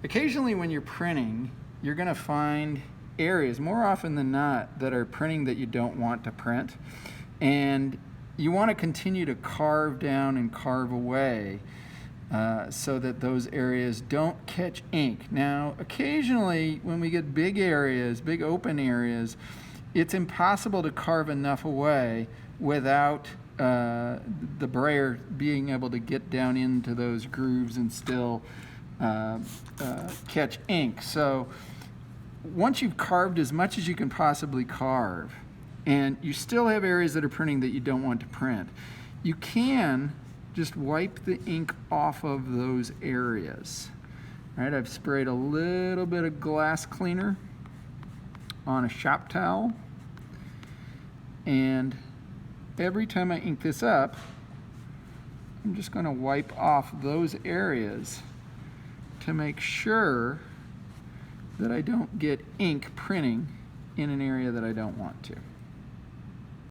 Occasionally when you're printing, you're going to find areas, more often than not, that are printing that you don't want to print. And you want to continue to carve down and carve away so that those areas don't catch ink. Now, occasionally when we get big areas, big open areas, it's impossible to carve enough away without the brayer being able to get down into those grooves and still catch ink. So once you've carved as much as you can possibly carve, and you still have areas that are printing that you don't want to print, you can just wipe the ink off of those areas. All right, I've sprayed a little bit of glass cleaner on a shop towel, and every time I ink this up, I'm just going to wipe off those areas to make sure that I don't get ink printing in an area that I don't want to.